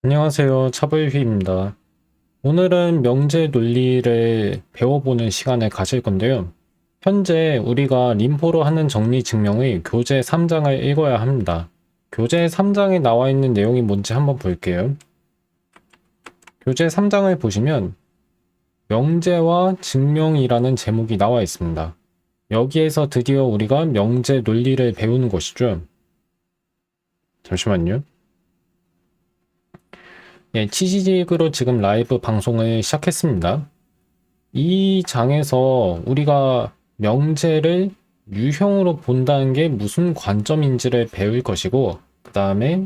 안녕하세요. 차블휘입니다. 오늘은 명제 논리를 배워보는 시간을 가질 건데요. 현재 우리가 림포로 하는 정리 증명의 교재 3장을 읽어야 합니다. 교재 3장에 나와 있는 내용이 뭔지 한번 볼게요. 교재 3장을 보시면 명제와 증명이라는 제목이 나와 있습니다. 여기에서 드디어 우리가 명제 논리를 배우는 것이죠. 잠시만요. 예, 치지직으로 지금 라이브 방송을 시작했습니다. 이 장에서 우리가 명제를 유형으로 본다는 게 무슨 관점인지를 배울 것이고, 그 다음에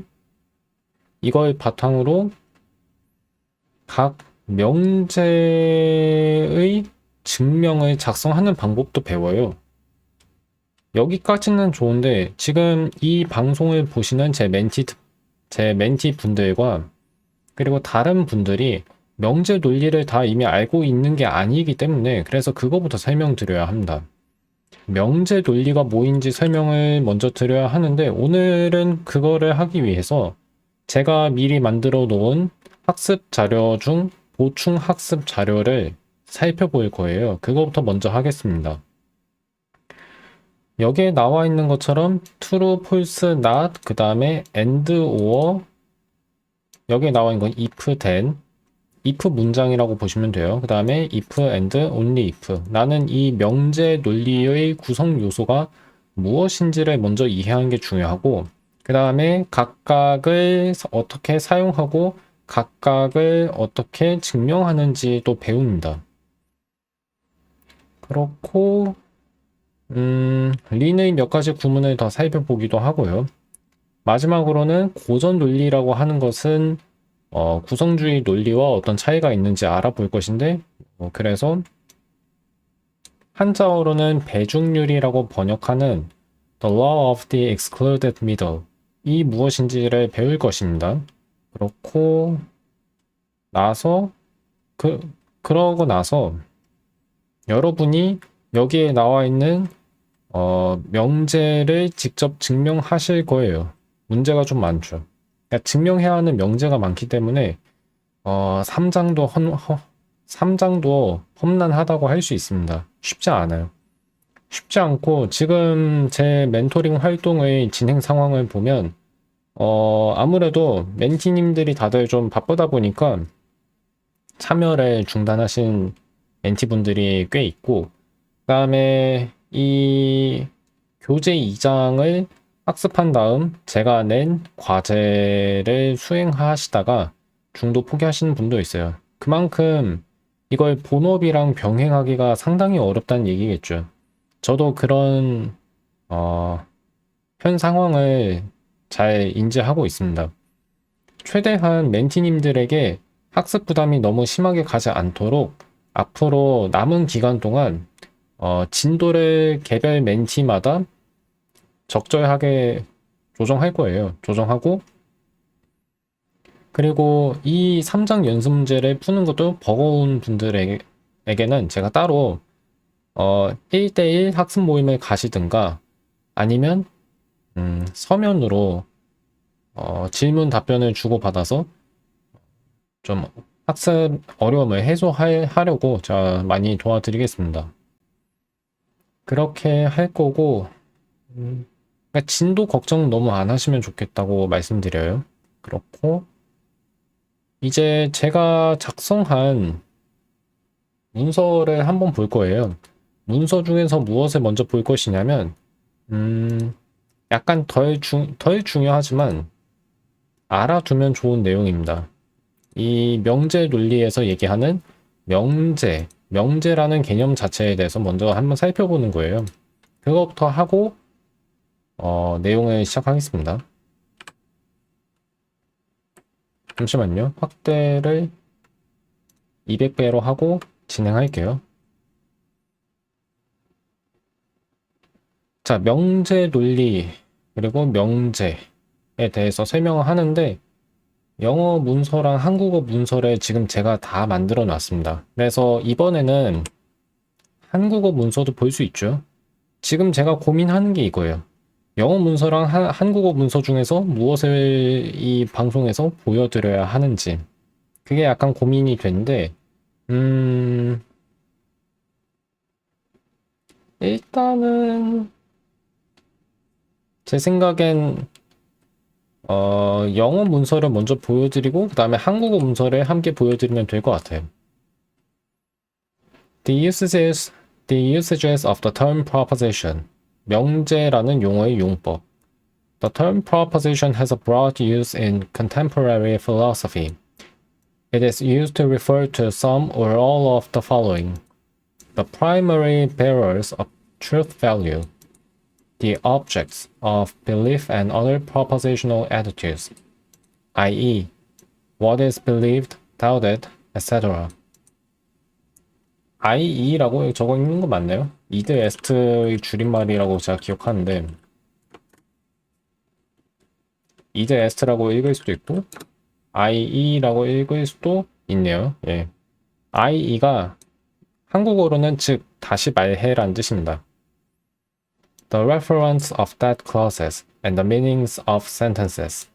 이걸 바탕으로 각 명제의 증명을 작성하는 방법도 배워요. 여기까지는 좋은데, 지금 이 방송을 보시는 제 멘티 분들과 그리고 다른 분들이 명제 논리를 다 이미 알고 있는 게 아니기 때문에 그래서 그거부터 설명드려야 합니다. 명제 논리가 뭐인지 설명을 먼저 드려야 하는데 오늘은 그거를 하기 위해서 제가 미리 만들어 놓은 학습 자료 중 보충 학습 자료를 살펴볼 거예요. 그거부터 먼저 하겠습니다. 여기에 나와 있는 것처럼 true, false, not, 그 다음에 and, or, 여기에 나와 있는 건 if, then, if 문장이라고 보시면 돼요. 그 다음에 if and only if. 나는 이 명제 논리의 구성 요소가 무엇인지를 먼저 이해하는 게 중요하고, 그 다음에 각각을 어떻게 사용하고 각각을 어떻게 증명하는지도 배웁니다. 그렇고, 린의 몇 가지 구문을 더 살펴보기도 하고요. 마지막으로는 고전 논리라고 하는 것은 구성주의 논리와 어떤 차이가 있는지 알아볼 것인데, 그래서 한자어로는 배중률이라고 번역하는 The Law of the Excluded Middle 이 무엇인지를 배울 것입니다. 그렇고 나서 그러고 나서 여러분이 여기에 나와 있는 명제를 직접 증명하실 거예요. 문제가 좀 많죠. 그러니까 증명해야 하는 명제가 많기 때문에 3장도 험난하다고 할 수 있습니다. 쉽지 않아요. 쉽지 않고 지금 제 멘토링 활동의 진행 상황을 보면 아무래도 멘티님들이 다들 좀 바쁘다 보니까 참여를 중단하신 멘티분들이 꽤 있고, 그 다음에 이 교재 2장을 학습한 다음 제가 낸 과제를 수행하시다가 중도 포기하시는 분도 있어요. 그만큼 이걸 본업이랑 병행하기가 상당히 어렵다는 얘기겠죠. 저도 그런 현 상황을 잘 인지하고 있습니다. 최대한 멘티님들에게 학습 부담이 너무 심하게 가지 않도록 앞으로 남은 기간 동안 진도를 개별 멘티마다 적절하게 조정할 거예요. 조정하고, 그리고 이 3장 연습 문제를 푸는 것도 버거운 분들에게는 제가 따로 1대1 학습 모임을 가시든가 아니면 서면으로 질문 답변을 주고받아서 좀 학습 어려움을 해소하려고 제가 많이 도와드리겠습니다. 그렇게 할 거고, 그러니까 진도 걱정 너무 안 하시면 좋겠다고 말씀드려요. 그렇고, 이제 제가 작성한 문서를 한번 볼 거예요. 문서 중에서 무엇을 먼저 볼 것이냐면, 약간 덜 중요하지만 알아두면 좋은 내용입니다. 이 명제 논리에서 얘기하는 명제라는 개념 자체에 대해서 먼저 한번 살펴보는 거예요. 그것부터 하고 내용을 시작하겠습니다. 잠시만요. 확대를 200배로 하고 진행할게요. 자, 명제 논리 그리고 명제에 대해서 설명을 하는데 영어 문서랑 한국어 문서를 지금 제가 다 만들어 놨습니다. 그래서 이번에는 한국어 문서도 볼 수 있죠. 지금 제가 고민하는 게 이거예요. 영어 문서랑 한국어 문서 중에서 무엇을 이 방송에서 보여드려야 하는지 그게 약간 고민이 되는데 음, 일단은 제 생각엔 영어 문서를 먼저 보여드리고 그 다음에 한국어 문서를 함께 보여드리면 될 것 같아요. The usages, the usages of the term proposition. 명제라는 용어의 용법. The term proposition has a broad use in contemporary philosophy. It is used to refer to some or all of the following: the primary bearers of truth value, the objects of belief and other propositional attitudes, i.e., what is believed, doubted, etc. IE라고 적어 있는 거 맞나요? 이드 에스트의 줄임말이라고 제가 기억하는데 이드 에스트라고 읽을 수도 있고 IE라고 읽을 수도 있네요. 예. IE가 한국어로는 즉 다시 말해란 뜻입니다. The reference of that clauses and the meanings of sentences.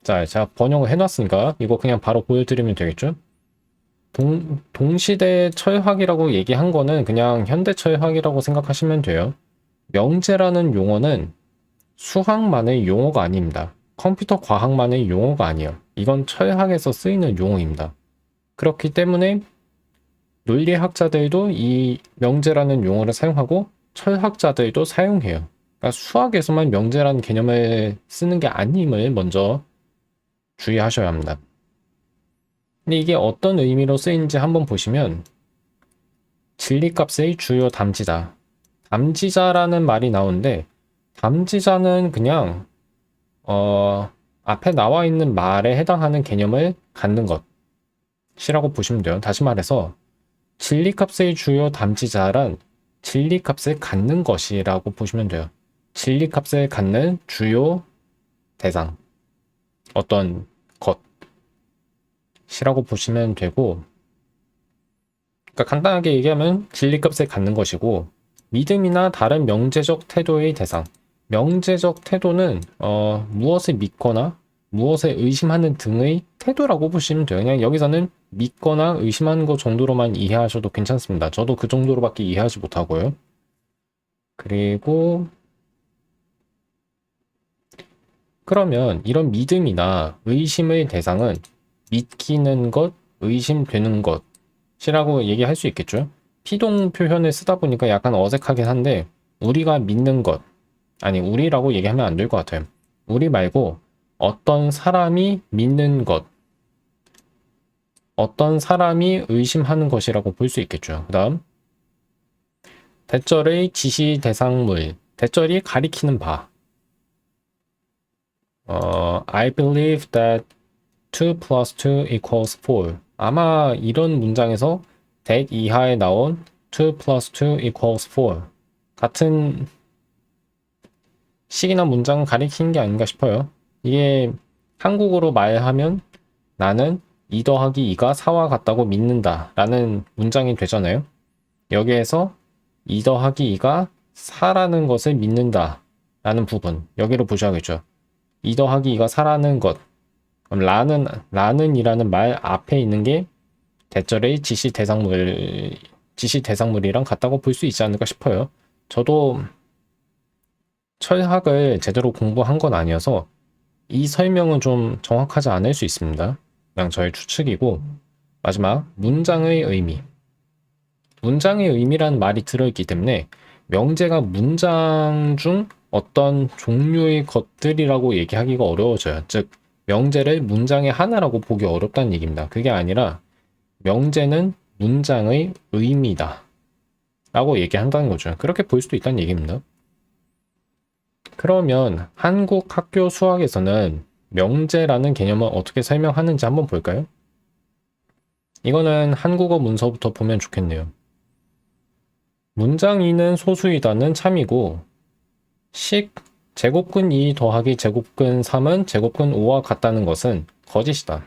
자, 제가 번역을 해놨으니까 이거 그냥 바로 보여드리면 되겠죠? 동시대 철학이라고 얘기한 거는 그냥 현대 철학이라고 생각하시면 돼요. 명제라는 용어는 수학만의 용어가 아닙니다. 컴퓨터 과학만의 용어가 아니에요. 이건 철학에서 쓰이는 용어입니다. 그렇기 때문에 논리학자들도 이 명제라는 용어를 사용하고 철학자들도 사용해요. 그러니까 수학에서만 명제라는 개념을 쓰는 게 아님을 먼저 주의하셔야 합니다. 근데 이게 어떤 의미로 쓰이는지 한번 보시면 진리값의 주요 담지자. 담지자라는 말이 나오는데 담지자는 그냥 앞에 나와 있는 말에 해당하는 개념을 갖는 것이라고 보시면 돼요. 다시 말해서 진리값의 주요 담지자란 진리값을 갖는 것이라고 보시면 돼요. 진리값을 갖는 주요 대상, 어떤 것이라고 보시면 되고, 그러니까 간단하게 얘기하면 진리값을 갖는 것이고, 믿음이나 다른 명제적 태도의 대상. 명제적 태도는 무엇을 믿거나 무엇을 의심하는 등의 태도라고 보시면 돼요. 그냥 여기서는 믿거나 의심하는 것 정도로만 이해하셔도 괜찮습니다. 저도 그 정도로밖에 이해하지 못하고요. 그리고 그러면 이런 믿음이나 의심의 대상은 믿기는 것, 의심되는 것이라고 얘기할 수 있겠죠. 피동 표현을 쓰다 보니까 약간 어색하긴 한데 우리가 믿는 것, 아니 우리라고 얘기하면 안 될 것 같아요. 우리 말고 어떤 사람이 믿는 것, 어떤 사람이 의심하는 것이라고 볼 수 있겠죠. 그 다음 대절의 지시 대상물, 대절이 가리키는 바. I believe that 2 plus 2 equals 4. 아마 이런 문장에서 that 이하에 나온 2 plus 2 equals 4 같은 식이나 문장을 가리키는 게 아닌가 싶어요. 이게 한국어로 말하면 나는 2 더하기 2가 4와 같다고 믿는다 라는 문장이 되잖아요. 여기에서 2 더하기 2가 4라는 것을 믿는다 라는 부분, 여기로 보셔야겠죠. 2 더하기 2가 4라는 것, 그럼 라는 이라는 말 앞에 있는 게 대절의 지시 대상물이랑 같다고 볼 수 있지 않을까 싶어요. 저도 철학을 제대로 공부한 건 아니어서 이 설명은 좀 정확하지 않을 수 있습니다. 그냥 저의 추측이고, 마지막 문장의 의미. 문장의 의미라는 말이 들어있기 때문에 명제가 문장 중 어떤 종류의 것들이라고 얘기하기가 어려워져요. 즉 명제를 문장의 하나라고 보기 어렵다는 얘기입니다. 그게 아니라 명제는 문장의 의미다 라고 얘기한다는 거죠. 그렇게 볼 수도 있다는 얘기입니다. 그러면 한국 학교 수학에서는 명제라는 개념을 어떻게 설명하는지 한번 볼까요? 이거는 한국어 문서부터 보면 좋겠네요. 문장 2는 소수이다는 참이고 제곱근 2 더하기 제곱근 3은 제곱근 5와 같다는 것은 거짓이다.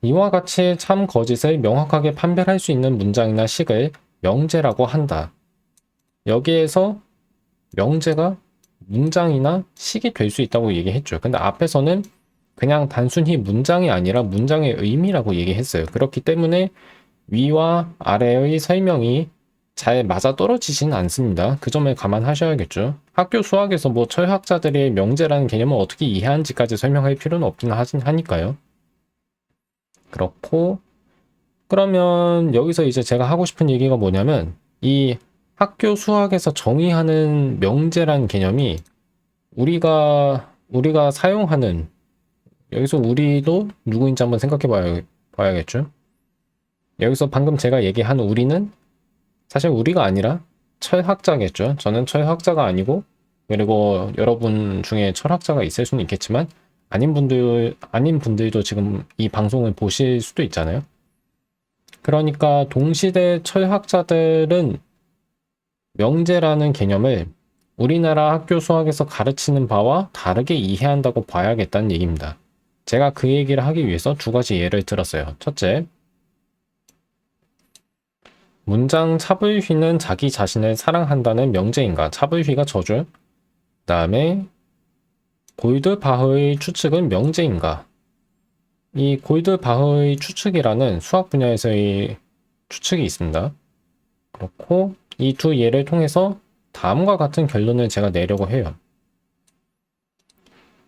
이와 같이 참 거짓을 명확하게 판별할 수 있는 문장이나 식을 명제라고 한다. 여기에서 명제가 문장이나 식이 될 수 있다고 얘기했죠. 근데 앞에서는 그냥 단순히 문장이 아니라 문장의 의미라고 얘기했어요. 그렇기 때문에 위와 아래의 설명이 잘 맞아떨어지지는 않습니다. 그 점을 감안하셔야겠죠. 학교 수학에서 뭐 철학자들의 명제라는 개념을 어떻게 이해하는지까지 설명할 필요는 없긴 하니까요. 그렇고, 그러면 여기서 이제 제가 하고 싶은 얘기가 뭐냐면, 이 학교 수학에서 정의하는 명제라는 개념이 우리가 사용하는, 여기서 우리도 누구인지 한번 생각해 봐야겠죠. 여기서 방금 제가 얘기한 우리는 사실 우리가 아니라 철학자겠죠. 저는 철학자가 아니고, 그리고 여러분 중에 철학자가 있을 수는 있겠지만, 아닌 분들도 지금 이 방송을 보실 수도 있잖아요. 그러니까 동시대 철학자들은 명제라는 개념을 우리나라 학교 수학에서 가르치는 바와 다르게 이해한다고 봐야겠다는 얘기입니다. 제가 그 얘기를 하기 위해서 두 가지 예를 들었어요. 첫째, 문장 차불휘는 자기 자신을 사랑한다는 명제인가? 차불휘가 저주. 그 다음에 골드바흐의 추측은 명제인가? 이 골드바흐의 추측이라는 수학 분야에서의 추측이 있습니다. 그렇고 이 두 예를 통해서 다음과 같은 결론을 제가 내려고 해요.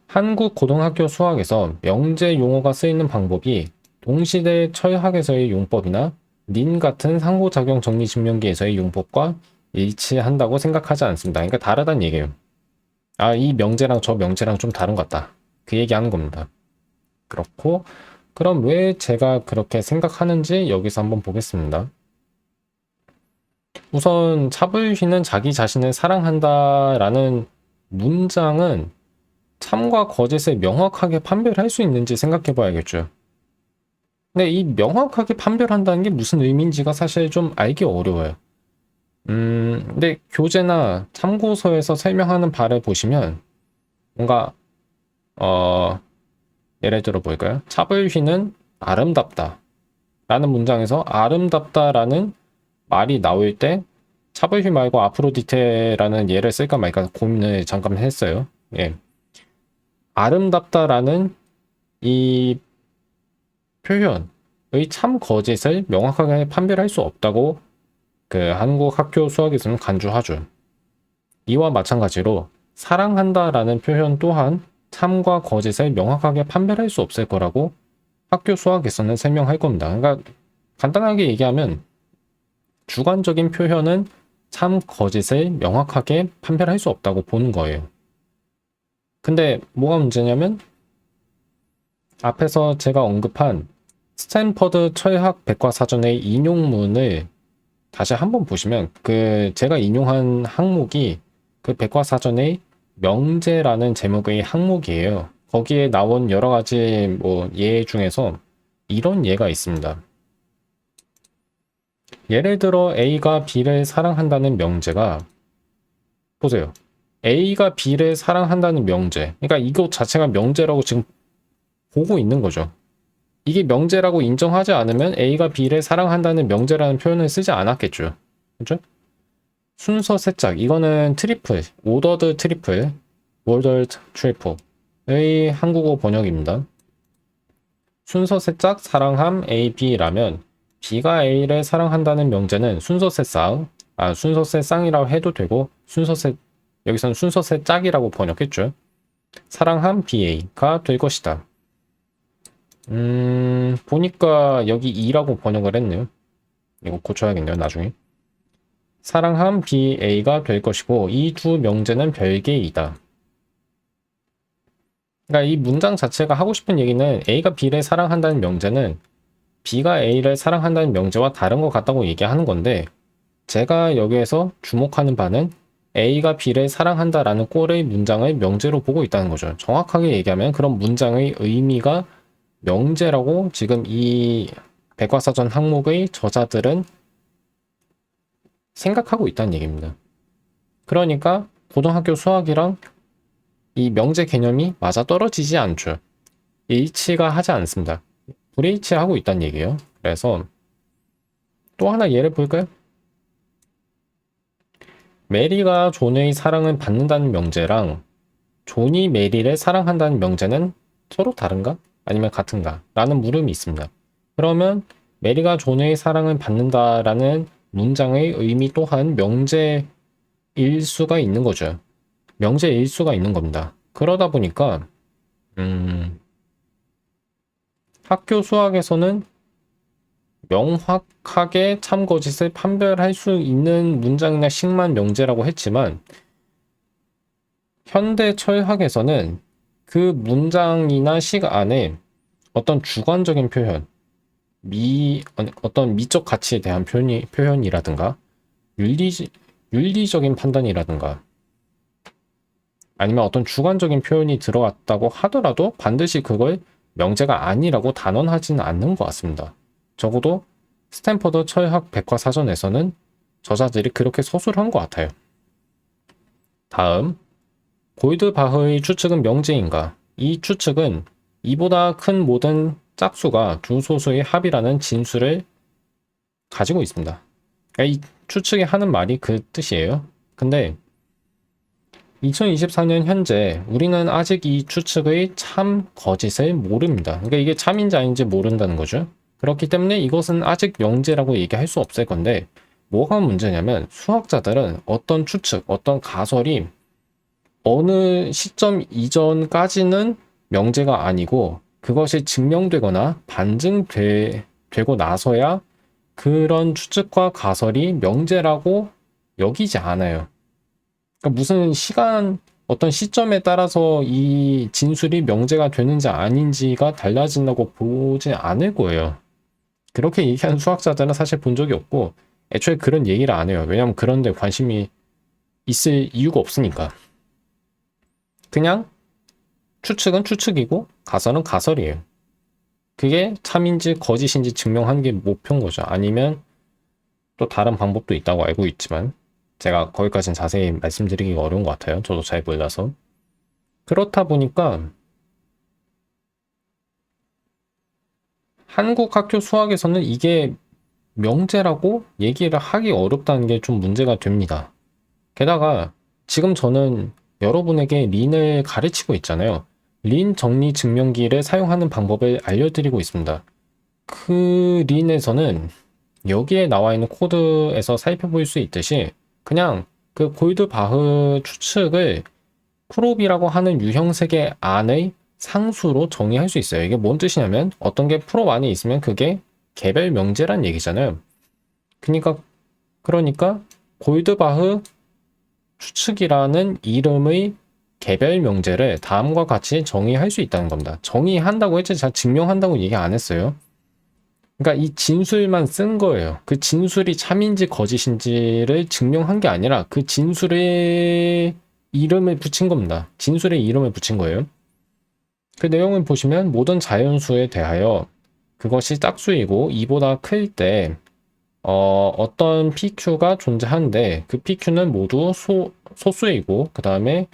한국 고등학교 수학에서 명제 용어가 쓰이는 방법이 동시대 철학에서의 용법이나 닌 같은 상호작용 정리증명기에서의 용법과 일치한다고 생각하지 않습니다. 그러니까 다르다는 얘기예요. 아, 이 명제랑 저 명제랑 좀 다른 것 같다. 그 얘기하는 겁니다. 그렇고, 그럼 왜 제가 그렇게 생각하는지 여기서 한번 보겠습니다. 우선 차불휘는 자기 자신을 사랑한다라는 문장은 참과 거짓을 명확하게 판별할 수 있는지 생각해 봐야겠죠. 근데 이 명확하게 판별한다는 게 무슨 의미인지가 사실 좀 알기 어려워요. 근데 교재나 참고서에서 설명하는 바를 보시면 뭔가 예를 들어 볼까요? 차불휘는 아름답다 라는 문장에서 아름답다라는 말이 나올 때 차불휘 말고 아프로디테라는 예를 쓸까 말까 고민을 잠깐 했어요. 예. 아름답다라는 이 표현의 참 거짓을 명확하게 판별할 수 없다고 그 한국 학교 수학에서는 간주하죠. 이와 마찬가지로 사랑한다라는 표현 또한 참과 거짓을 명확하게 판별할 수 없을 거라고 학교 수학에서는 설명할 겁니다. 그러니까 간단하게 얘기하면 주관적인 표현은 참 거짓을 명확하게 판별할 수 없다고 보는 거예요. 근데 뭐가 문제냐면 앞에서 제가 언급한 스탠퍼드 철학 백과사전의 인용문을 다시 한번 보시면 그 제가 인용한 항목이 그 백과사전의 명제라는 제목의 항목이에요. 거기에 나온 여러 가지 뭐 예 중에서 이런 예가 있습니다. 예를 들어 A가 B를 사랑한다는 명제가 보세요. A가 B를 사랑한다는 명제. 그러니까 이것 자체가 명제라고 지금 보고 있는 거죠. 이게 명제라고 인정하지 않으면 A가 B를 사랑한다는 명제라는 표현을 쓰지 않았겠죠. 그죠? 순서 세짝. 이거는 트리플, 오더드 트리플, 월더드 트리플의 한국어 번역입니다. 순서 세짝 사랑함 A, B라면 B가 A를 사랑한다는 명제는 순서 세쌍이라고 해도 되고 여기서는 순서 세짝이라고 번역했죠. 사랑함 BA가 될 것이다. 보니까 여기 2라고 번역을 했네요. 이거 고쳐야겠네요, 나중에. 사랑함 BA가 될 것이고, 이 두 명제는 별개이다. 그러니까 이 문장 자체가 하고 싶은 얘기는 A가 B를 사랑한다는 명제는 B가 A를 사랑한다는 명제와 다른 것 같다고 얘기하는 건데, 제가 여기에서 주목하는 바는 A가 B를 사랑한다라는 꼴의 문장을 명제로 보고 있다는 거죠. 정확하게 얘기하면 그런 문장의 의미가 명제라고 지금 이 백과사전 항목의 저자들은 생각하고 있다는 얘기입니다. 그러니까 고등학교 수학이랑 이 명제 개념이 맞아떨어지지 않죠. 일치가 하지 않습니다. 불일치하고 있다는 얘기예요. 그래서 또 하나 예를 볼까요? 메리가 존의 사랑을 받는다는 명제랑 존이 메리를 사랑한다는 명제는 서로 다른가? 아니면 같은가? 라는 물음이 있습니다. 그러면 메리가 존의 사랑을 받는다라는 문장의 의미 또한 명제일 수가 있는 거죠. 명제일 수가 있는 겁니다. 그러다 보니까 학교 수학에서는 명확하게 참거짓을 판별할 수 있는 문장이나 식만 명제라고 했지만 현대 철학에서는 그 문장이나 식 안에 어떤 주관적인 표현, 어떤 미적 가치에 대한 표현이라든가 윤리적인 판단이라든가 아니면 어떤 주관적인 표현이 들어왔다고 하더라도 반드시 그걸 명제가 아니라고 단언하지는 않는 것 같습니다. 적어도 스탠퍼드 철학 백과사전에서는 저자들이 그렇게 서술한 것 같아요. 다음, 골드바흐의 추측은 명제인가? 이 추측은 이보다 큰 모든 짝수가 두 소수의 합이라는 진술을 가지고 있습니다. 이 추측이 하는 말이 그 뜻이에요. 근데 2024년 현재 우리는 아직 이 추측의 참 거짓을 모릅니다. 그러니까 이게 참인지 아닌지 모른다는 거죠. 그렇기 때문에 이것은 아직 명제라고 얘기할 수 없을 건데 뭐가 문제냐면 수학자들은 어떤 추측, 어떤 가설이 어느 시점 이전까지는 명제가 아니고 그것이 증명되거나 반증되고 나서야 그런 추측과 가설이 명제라고 여기지 않아요. 그러니까 무슨 어떤 시점에 따라서 이 진술이 명제가 되는지 아닌지가 달라진다고 보지 않을 거예요. 그렇게 얘기하는 수학자들은 사실 본 적이 없고 애초에 그런 얘기를 안 해요. 왜냐하면 그런 데 관심이 있을 이유가 없으니까. 그냥 추측은 추측이고 가설은 가설이에요. 그게 참인지 거짓인지 증명하는 게 목표인 거죠. 아니면 또 다른 방법도 있다고 알고 있지만 제가 거기까지는 자세히 말씀드리기가 어려운 것 같아요. 저도 잘 몰라서. 그렇다 보니까 한국 학교 수학에서는 이게 명제라고 얘기를 하기 어렵다는 게 좀 문제가 됩니다. 게다가 지금 저는 여러분에게 린을 가르치고 있잖아요. 린 정리 증명기를 사용하는 방법을 알려드리고 있습니다. 그 린에서는 여기에 나와 있는 코드에서 살펴볼 수 있듯이 그냥 그 골드바흐 추측을 프롭이라고 하는 유형 세계 안의 상수로 정의할 수 있어요. 이게 뭔 뜻이냐면 어떤 게 프롭 안에 있으면 그게 개별 명제란 얘기잖아요. 그러니까 골드바흐 추측이라는 이름의 개별 명제를 다음과 같이 정의할 수 있다는 겁니다. 정의한다고 했지 제가 증명한다고 얘기 안 했어요. 그러니까 이 진술만 쓴 거예요. 그 진술이 참인지 거짓인지를 증명한 게 아니라 그 진술의 이름을 붙인 겁니다. 진술의 이름을 붙인 거예요. 그 내용을 보시면 모든 자연수에 대하여 그것이 짝수이고 2보다 클 때 어떤 PQ가 존재하는데 그 PQ는 모두 소수이고 그 다음에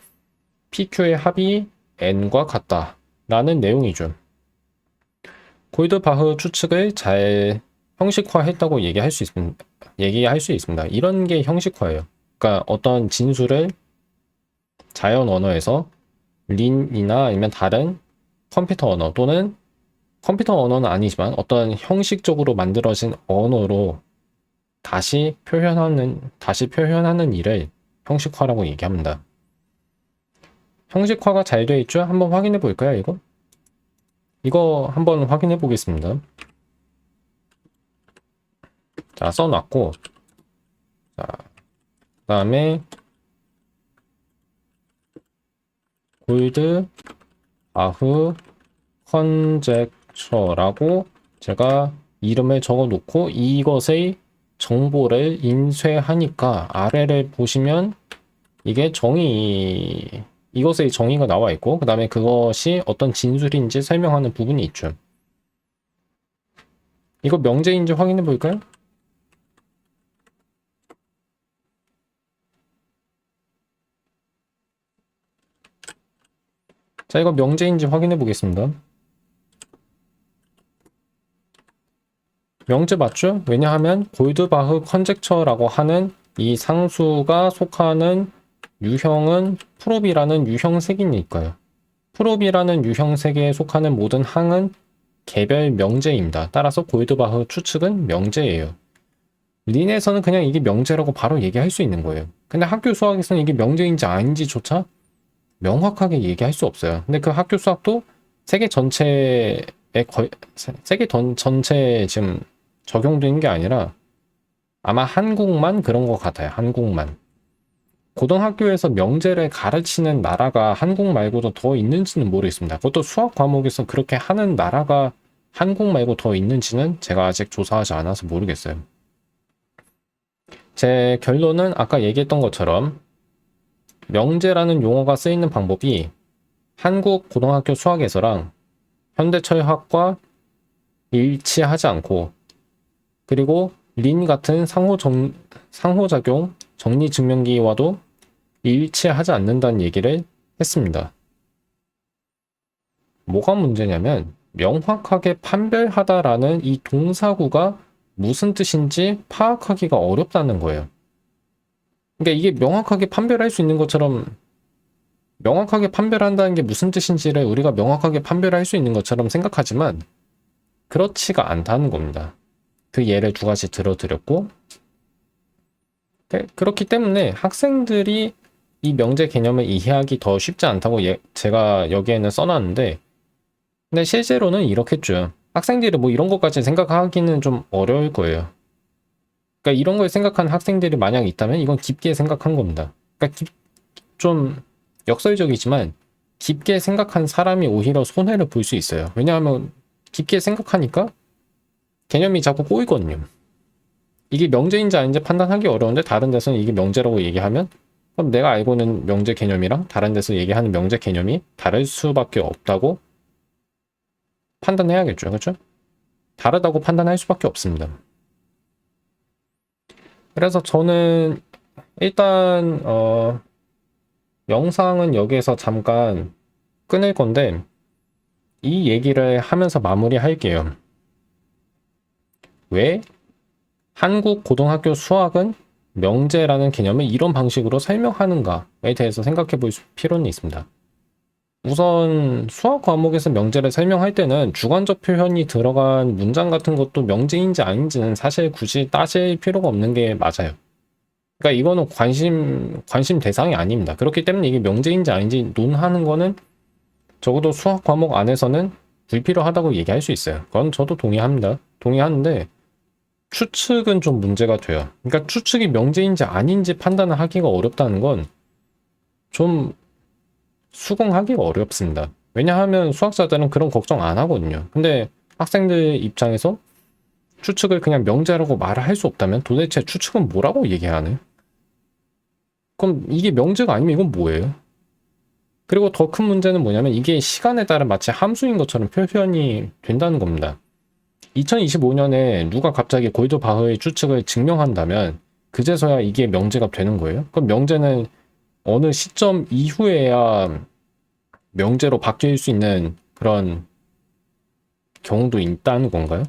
PQ의 합이 N과 같다 라는 내용이죠. 골드바흐 추측을 잘 형식화했다고 얘기할 수 있습니다. 이런 게 형식화예요. 그러니까 어떤 진술을 자연 언어에서 린이나 아니면 다른 컴퓨터 언어 또는 컴퓨터 언어는 아니지만 어떤 형식적으로 만들어진 언어로 다시 표현하는 일을 형식화라고 얘기합니다. 형식화가 잘 되어 있죠? 한번 확인해 볼까요, 이거? 이거 한번 확인해 보겠습니다. 자, 써놨고, 자, 그 다음에 골드 바흐 컨젝처라고 제가 이름을 적어 놓고 이것의 정보를 인쇄하니까 아래를 보시면 이게 이것의 정의가 나와 있고 그 다음에 그것이 어떤 진술인지 설명하는 부분이 있죠. 이거 명제인지 확인해 볼까요? 자, 이거 명제인지 확인해 보겠습니다. 명제 맞죠? 왜냐하면 골드바흐 컨젝처라고 하는 이 상수가 속하는 유형은 프롭이라는 유형색이니까요. 프롭이라는 유형색에 속하는 모든 항은 개별 명제입니다. 따라서 골드바흐 추측은 명제예요. 린에서는 그냥 이게 명제라고 바로 얘기할 수 있는 거예요. 근데 학교 수학에서는 이게 명제인지 아닌지조차 명확하게 얘기할 수 없어요. 근데 그 학교 수학도 세계 전체에 전체에 지금 적용되는 게 아니라 아마 한국만 그런 것 같아요. 한국만. 고등학교에서 명제를 가르치는 나라가 한국 말고도 더 있는지는 모르겠습니다. 그것도 수학 과목에서 그렇게 하는 나라가 한국 말고 더 있는지는 제가 아직 조사하지 않아서 모르겠어요. 제 결론은 아까 얘기했던 것처럼 명제라는 용어가 쓰이는 방법이 한국 고등학교 수학에서랑 현대철학과 일치하지 않고, 그리고 린 같은 상호작용 정리증명기와도 일치하지 않는다는 얘기를 했습니다. 뭐가 문제냐면 명확하게 판별하다라는 이 동사구가 무슨 뜻인지 파악하기가 어렵다는 거예요. 그러니까 이게 명확하게 판별할 수 있는 것처럼, 명확하게 판별한다는 게 무슨 뜻인지를 우리가 명확하게 판별할 수 있는 것처럼 생각하지만 그렇지가 않다는 겁니다. 그 예를 두 가지 들어드렸고, 그렇기 때문에 학생들이 이 명제 개념을 이해하기 더 쉽지 않다고 제가 여기에는 써놨는데, 근데 실제로는 이렇겠죠. 학생들이 뭐 이런 것까지 생각하기는 좀 어려울 거예요. 그러니까 이런 걸 생각한 학생들이 만약 있다면 이건 깊게 생각한 겁니다. 그러니까 좀 역설적이지만 깊게 생각한 사람이 오히려 손해를 볼 수 있어요. 왜냐하면 깊게 생각하니까 개념이 자꾸 꼬이거든요. 이게 명제인지 아닌지 판단하기 어려운데 다른 데서는 이게 명제라고 얘기하면 그럼 내가 알고 있는 명제 개념이랑 다른 데서 얘기하는 명제 개념이 다를 수밖에 없다고 판단해야겠죠. 그렇죠? 다르다고 판단할 수밖에 없습니다. 그래서 저는 일단 영상은 여기에서 잠깐 끊을 건데 이 얘기를 하면서 마무리할게요. 왜 한국 고등학교 수학은 명제라는 개념을 이런 방식으로 설명하는가에 대해서 생각해 볼 필요는 있습니다. 우선 수학 과목에서 명제를 설명할 때는 주관적 표현이 들어간 문장 같은 것도 명제인지 아닌지는 사실 굳이 따질 필요가 없는 게 맞아요. 그러니까 이거는 관심 대상이 아닙니다. 그렇기 때문에 이게 명제인지 아닌지 논하는 거는 적어도 수학 과목 안에서는 불필요하다고 얘기할 수 있어요. 그건 저도 동의합니다. 동의하는데 추측은 좀 문제가 돼요. 그러니까 추측이 명제인지 아닌지 판단을 하기가 어렵다는 건 좀 수긍하기가 어렵습니다. 왜냐하면 수학자들은 그런 걱정 안 하거든요. 근데 학생들 입장에서 추측을 그냥 명제라고 말을 할 수 없다면 도대체 추측은 뭐라고 얘기하네? 그럼 이게 명제가 아니면 이건 뭐예요? 그리고 더 큰 문제는 뭐냐면 이게 시간에 따라 마치 함수인 것처럼 표현이 된다는 겁니다. 2025년에 누가 갑자기 골드바흐의 추측을 증명한다면 그제서야 이게 명제가 되는 거예요? 그럼 명제는 어느 시점 이후에야 명제로 바뀔 수 있는 그런 경우도 있다는 건가요?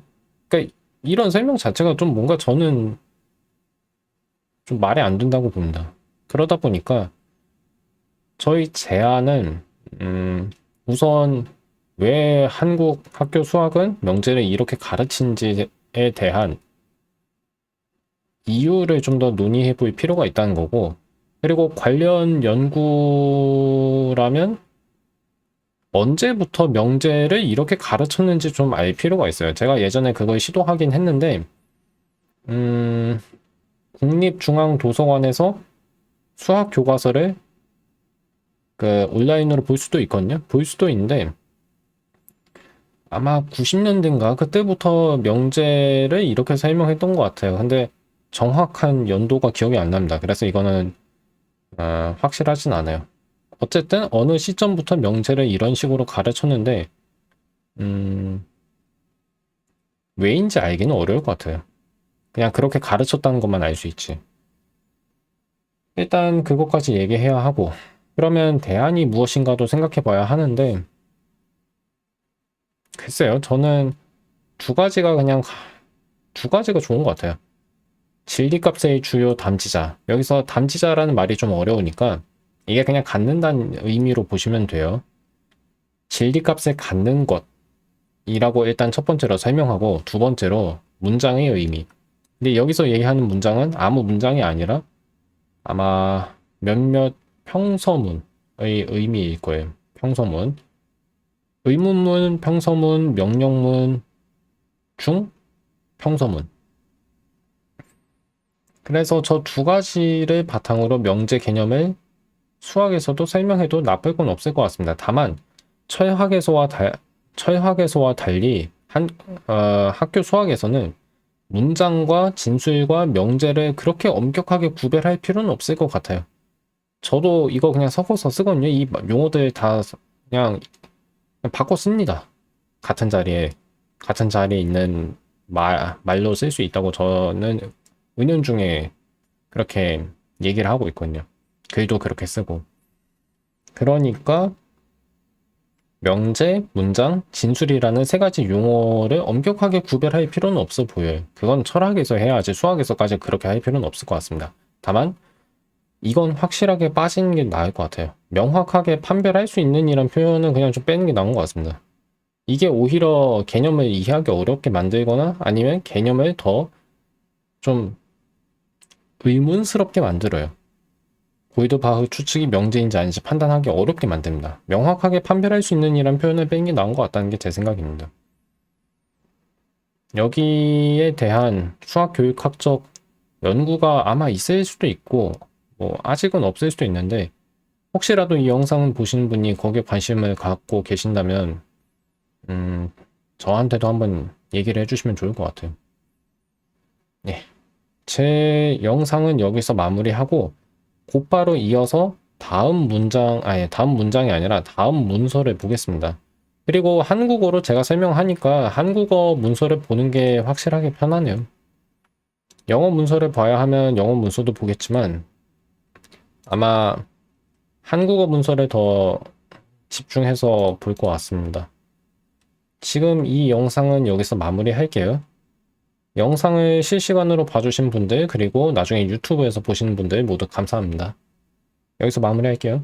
그러니까 이런 설명 자체가 좀 뭔가 저는 좀 말이 안 된다고 봅니다. 그러다 보니까 저희 제안은 우선 왜 한국 학교 수학은 명제를 이렇게 가르친지에 대한 이유를 좀 더 논의해 볼 필요가 있다는 거고, 그리고 관련 연구라면 언제부터 명제를 이렇게 가르쳤는지 좀 알 필요가 있어요. 제가 예전에 그걸 시도하긴 했는데 국립중앙도서관에서 수학 교과서를 그 온라인으로 볼 수도 있거든요. 볼 수도 있는데 아마 90년대인가 그때부터 명제를 이렇게 설명했던 것 같아요. 근데 정확한 연도가 기억이 안 납니다. 그래서 이거는 확실하진 않아요. 어쨌든 어느 시점부터 명제를 이런 식으로 가르쳤는데 왜인지 알기는 어려울 것 같아요. 그냥 그렇게 가르쳤다는 것만 알 수 있지. 일단 그것까지 얘기해야 하고, 그러면 대안이 무엇인가도 생각해 봐야 하는데, 글쎄요, 저는 두 가지가 좋은 것 같아요. 진리값의 주요 담지자. 여기서 담지자라는 말이 좀 어려우니까 이게 그냥 갖는다는 의미로 보시면 돼요. 진리값에 갖는 것이라고 일단 첫 번째로 설명하고 두 번째로 문장의 의미. 근데 여기서 얘기하는 문장은 아무 문장이 아니라 아마 몇몇 평서문의 의미일 거예요. 평서문. 의문문, 평서문, 명령문 중 평서문. 그래서 저 두 가지를 바탕으로 명제 개념을 수학에서도 설명해도 나쁠 건 없을 것 같습니다. 다만 철학에서와 달리 학교 수학에서는 문장과 진술과 명제를 그렇게 엄격하게 구별할 필요는 없을 것 같아요. 저도 이거 그냥 섞어서 쓰거든요. 이 용어들 다 그냥 바꿔 씁니다. 같은 자리에 있는 말로 쓸 수 있다고 저는 은연중에 그렇게 얘기를 하고 있거든요. 글도 그렇게 쓰고. 그러니까 명제, 문장, 진술이라는 세 가지 용어를 엄격하게 구별할 필요는 없어 보여요. 그건 철학에서 해야지 수학에서까지 그렇게 할 필요는 없을 것 같습니다. 다만 이건 확실하게 빠지는 게 나을 것 같아요. 명확하게 판별할 수 있는 이란 표현은 그냥 좀 빼는 게 나은 것 같습니다. 이게 오히려 개념을 이해하기 어렵게 만들거나 아니면 개념을 더 좀 의문스럽게 만들어요. 고이드바흐 추측이 명제인지 아닌지 판단하기 어렵게 만듭니다. 명확하게 판별할 수 있는 이란 표현을 빼는 게 나은 것 같다는 게 제 생각입니다. 여기에 대한 수학교육학적 연구가 아마 있을 수도 있고 뭐 아직은 없을 수도 있는데 혹시라도 이 영상을 보시는 분이 거기에 관심을 갖고 계신다면 저한테도 한번 얘기를 해주시면 좋을 것 같아요. 네. 제 영상은 여기서 마무리하고 곧바로 이어서 다음 문장이 아니라 다음 문서를 보겠습니다. 그리고 한국어로 제가 설명하니까 한국어 문서를 보는 게 확실하게 편하네요. 영어 문서를 봐야 하면 영어 문서도 보겠지만 아마 한국어 문서를 더 집중해서 볼 것 같습니다. 지금 이 영상은 여기서 마무리할게요. 영상을 실시간으로 봐주신 분들 그리고 나중에 유튜브에서 보시는 분들 모두 감사합니다. 여기서 마무리할게요.